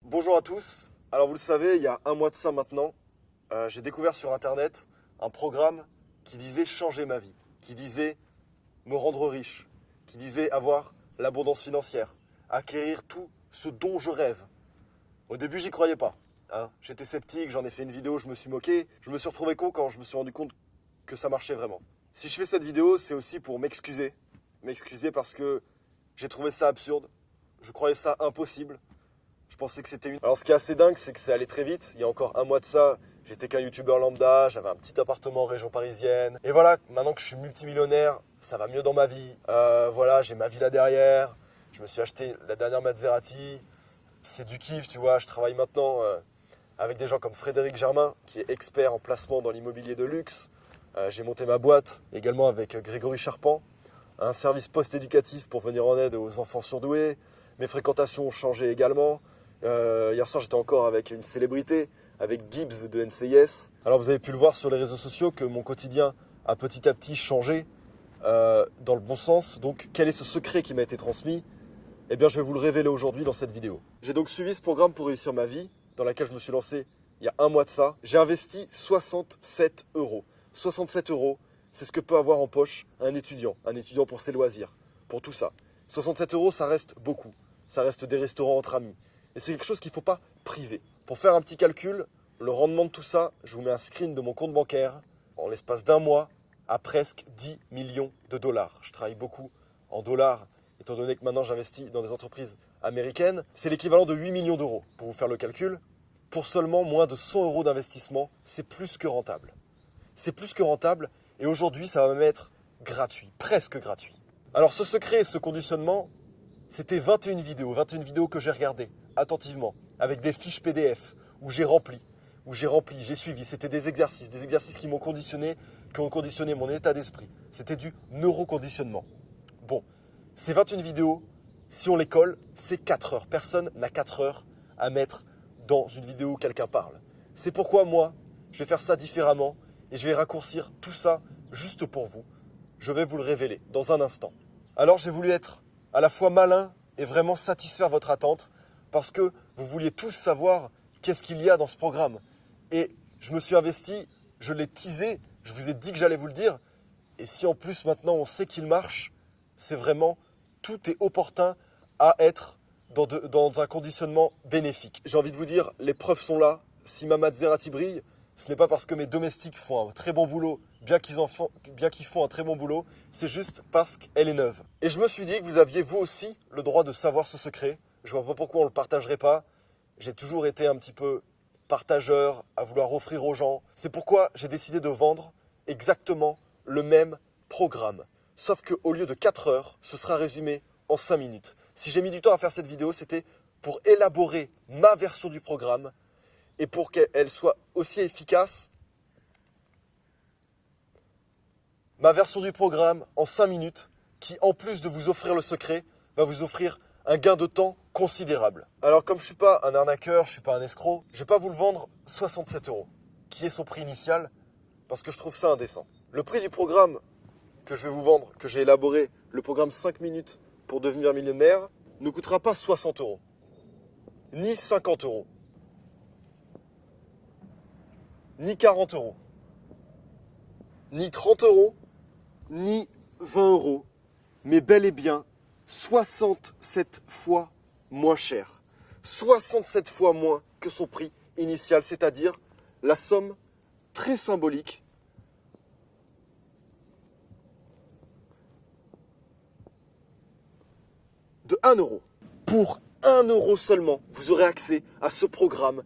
Bonjour à tous. Alors vous le savez, il y a un mois de ça maintenant, j'ai découvert sur Internet un programme qui disait changer ma vie, qui disait me rendre riche, qui disait avoir l'abondance financière, acquérir tout ce dont je rêve. Au début, j'y croyais pas, hein. J'étais sceptique, j'en ai fait une vidéo, je me suis moqué. Je me suis retrouvé con quand je me suis rendu compte que ça marchait vraiment. Si je fais cette vidéo, c'est aussi pour m'excuser. M'excuser parce que j'ai trouvé ça absurde, je croyais ça impossible. Je pensais que c'était une... Alors ce qui est assez dingue, c'est que c'est allé très vite. Il y a encore un mois de ça, j'étais qu'un youtubeur lambda, j'avais un petit appartement en région parisienne. Et voilà, maintenant que je suis multimillionnaire, ça va mieux dans ma vie. Voilà, j'ai ma villa derrière, je me suis acheté la dernière Maserati. C'est du kiff, tu vois. Je travaille maintenant avec des gens comme Frédéric Germain, qui est expert en placement dans l'immobilier de luxe. J'ai monté ma boîte également avec Grégory Charpent, un service post-éducatif pour venir en aide aux enfants surdoués. Mes fréquentations ont changé également. Hier soir, j'étais encore avec une célébrité, avec Gibbs de NCIS. Alors vous avez pu le voir sur les réseaux sociaux que mon quotidien a petit à petit changé dans le bon sens. Donc quel est ce secret qui m'a été transmis? Eh bien je vais vous le révéler aujourd'hui dans cette vidéo. J'ai donc suivi ce programme pour réussir ma vie, dans laquelle je me suis lancé il y a un mois de ça. J'ai investi 67 euros. 67 euros, c'est ce que peut avoir en poche un étudiant pour ses loisirs, pour tout ça. 67 euros, ça reste beaucoup. Ça reste des restaurants entre amis. Et c'est quelque chose qu'il ne faut pas priver. Pour faire un petit calcul, le rendement de tout ça, je vous mets un screen de mon compte bancaire. En l'espace d'un mois, à presque 10 millions de dollars. Je travaille beaucoup en dollars, étant donné que maintenant j'investis dans des entreprises américaines. C'est l'équivalent de 8 millions d'euros. Pour vous faire le calcul, pour seulement moins de 100 euros d'investissement, c'est plus que rentable. C'est plus que rentable et aujourd'hui, ça va même être gratuit, presque gratuit. Alors ce secret et ce conditionnement, c'était 21 vidéos que j'ai regardées attentivement, avec des fiches PDF où j'ai rempli, j'ai suivi. C'était des exercices qui m'ont conditionné, qui ont conditionné mon état d'esprit. C'était du neuroconditionnement. Bon, ces 21 vidéos, si on les colle, c'est 4 heures. Personne n'a 4 heures à mettre dans une vidéo où quelqu'un parle. C'est pourquoi moi, je vais faire ça différemment et je vais raccourcir tout ça juste pour vous. Je vais vous le révéler dans un instant. Alors j'ai voulu être à la fois malin et vraiment satisfaire votre attente parce que vous vouliez tous savoir qu'est-ce qu'il y a dans ce programme. Et je me suis investi, je l'ai teasé, je vous ai dit que j'allais vous le dire. Et si en plus maintenant on sait qu'il marche, c'est vraiment, tout est opportun à être dans un conditionnement bénéfique. J'ai envie de vous dire, les preuves sont là. Si ma Maserati brille, ce n'est pas parce que mes domestiques font un très bon boulot, bien qu'ils font un très bon boulot, c'est juste parce qu'elle est neuve. Et je me suis dit que vous aviez vous aussi le droit de savoir ce secret. Je ne vois pas pourquoi on ne le partagerait pas. J'ai toujours été un petit peu partageur, à vouloir offrir aux gens. C'est pourquoi j'ai décidé de vendre exactement le même programme. Sauf qu'au lieu de 4 heures, ce sera résumé en 5 minutes. Si j'ai mis du temps à faire cette vidéo, c'était pour élaborer ma version du programme et pour qu'elle soit aussi efficace. Ma version du programme en 5 minutes qui, en plus de vous offrir le secret, va vous offrir un gain de temps considérable. Alors comme je ne suis pas un arnaqueur, je ne suis pas un escroc, je ne vais pas vous le vendre 67 euros, qui est son prix initial, parce que je trouve ça indécent. Le prix du programme que je vais vous vendre, que j'ai élaboré, le programme 5 minutes pour devenir millionnaire, ne coûtera pas 60 euros, ni 50 euros, ni 40 euros, ni 30 euros, ni 20 euros, mais bel et bien 67 fois moins cher. 67 fois moins que son prix initial, c'est-à-dire la somme très symbolique de 1 euro. Pour 1 euro seulement, vous aurez accès à ce programme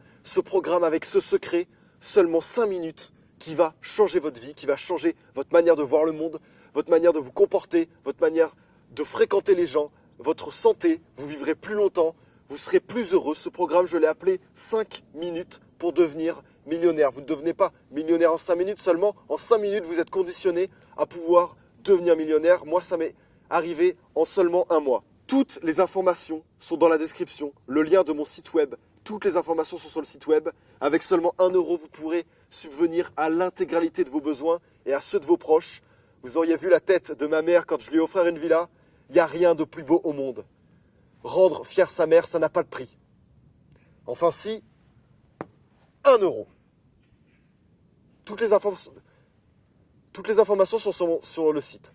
avec ce secret, seulement 5 minutes, qui va changer votre vie, qui va changer votre manière de voir le monde, votre manière de vous comporter, votre manière de fréquenter les gens, votre santé, vous vivrez plus longtemps, vous serez plus heureux. Ce programme, je l'ai appelé 5 minutes pour devenir millionnaire. Vous ne devenez pas millionnaire en 5 minutes seulement. En 5 minutes, vous êtes conditionné à pouvoir devenir millionnaire. Moi, ça m'est arrivé en seulement un mois. Toutes les informations sont dans la description. Le lien de mon site web, toutes les informations sont sur le site web. Avec seulement 1 euro, vous pourrez subvenir à l'intégralité de vos besoins et à ceux de vos proches. Vous auriez vu la tête de ma mère quand je lui ai offert une villa. Il n'y a rien de plus beau au monde. Rendre fier sa mère, ça n'a pas de prix. Enfin si, 1 euro. Toutes les informations sont sur le site.